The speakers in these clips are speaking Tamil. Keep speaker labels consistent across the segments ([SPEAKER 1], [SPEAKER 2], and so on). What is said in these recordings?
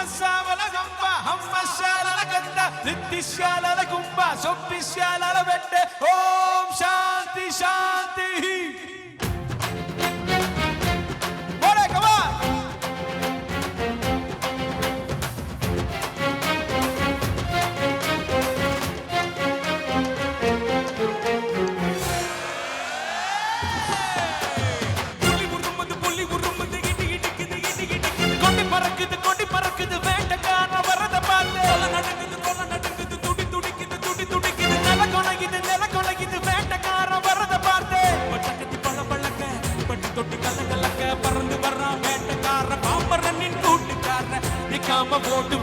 [SPEAKER 1] Massavala gamba, hammashala ganda, littishala gumba, soppishala vette. Om Shanti Shanti. Bole, come on. கொடி பறக்குது வேட்டக்கார வரத பார்த்து கொல நடக்குது துடி துடிக்குது நில கொலைக்குது வேட்டக்கார வரத பார்த்து பட்டக்கத்தி பழக்க பட்டி தொட்டி கலக்க பறந்து வர்றான் வேட்டக்கார பாம்பரனின் கூட்டுக்கார நிக்காம ஓட்டு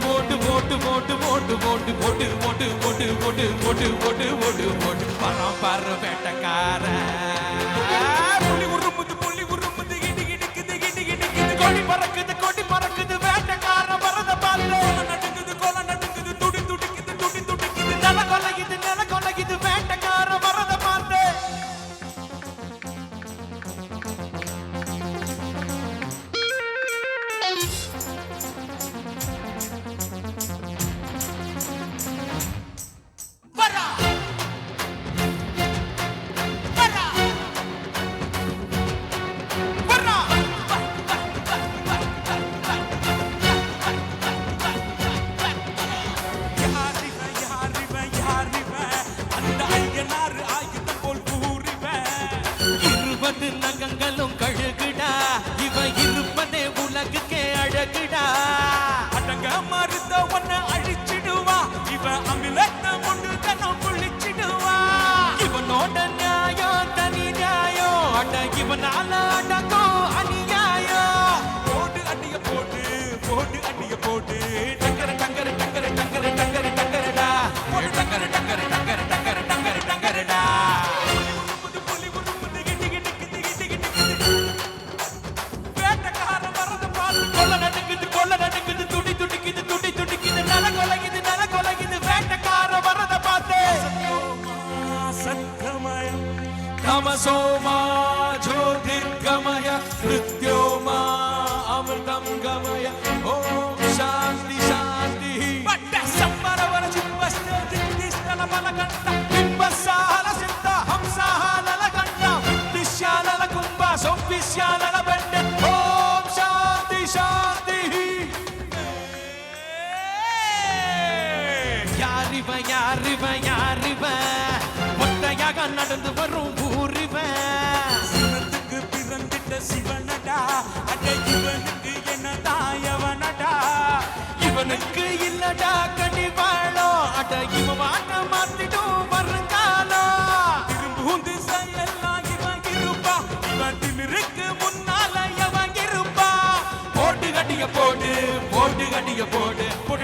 [SPEAKER 1] வரான் பாரு வேட்டக்கார புள்ளி உருமுது கிடுக்குது கொடி பறக்குது வேட்டக்கார வரத பார்த்து கொல நடுங்குது துடி துடிக்குது நில கொலைக்குது வேட்டக்கார வரத பார்த்து நகங்களும் கழுகுடா இவ இருப்பதே உலகுக்கே அழகுடா அடங்க மருந்த ஒன்ன அழிச்சிடுவா இவ அமிலத்த முண்டு தனம் குளிச்சிடுவா இவனோட நியாயம் தனி நியாயம் அட இவனால அடங்கோ அநியாயம் போடு அடிய போட்டு டங்கர டங்கரடா போடு டங்கரடா கொல நடுங்குது துடி துடிக்குது நில கொலைக்குது வேட்டக்கார வரத பார்த்து சத்கமய தமசோமா ஜோதிர்கமய மிருத்யோமா அமிர்தம் கமய ஓம் சாந்தி சாந்தி பட்ட சம்பரவர சிம்பஸ்த திஸ்தல பலகண்ட பிம்பசால சித்த ஹம்சால லகண்ட திஷ்யால கும்ப சோபிஷ்யால பெண்ட ஓம் சாந்தி சாந்தி யாரிவ ஒத்தையாக நடந்து வரும் ஊரிவ சிவத்துக்கு பிறந்திட்ட சிவனடா அட இவனுக்கு என்னடா எவனடா இவனுக்கு இல்லடா கடிவாளோ அட இவ வாட்ட மாத்திடும் வருங்காலோ திரும்பும் திசையெல்லாம் இவன் இருப்பா இவன் திமிருக்கு முன்னால எவன் இருப்பா போட்டு கட்டிய போடு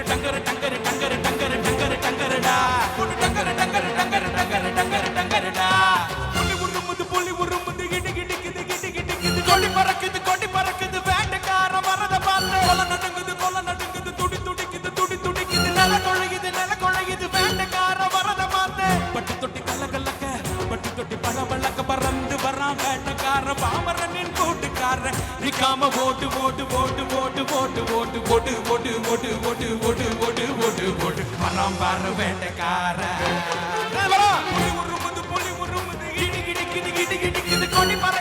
[SPEAKER 1] டங்கர டங்கரடா போட்டு டங்கரடா புள்ளி உருமுது கிடுக்குது கொடி பறக்குது வேட்டக்கார வரத பார்த்து கொல நடுங்குது துடி துடிக்குது நில கொலைக்குது வேட்டக்கார வரத பார்த்து பட்டி தொட்டி கலக்க பட்டி தொட்டி பழக்க பறந்து வரான் வேட்டக்கார பாமரனின் கூட்டுக்கார நிக்காம ஓட்டு வரான் பாரு வேட்டக்கார புள்ளி உருமுது கிடுக்குது கொடி பற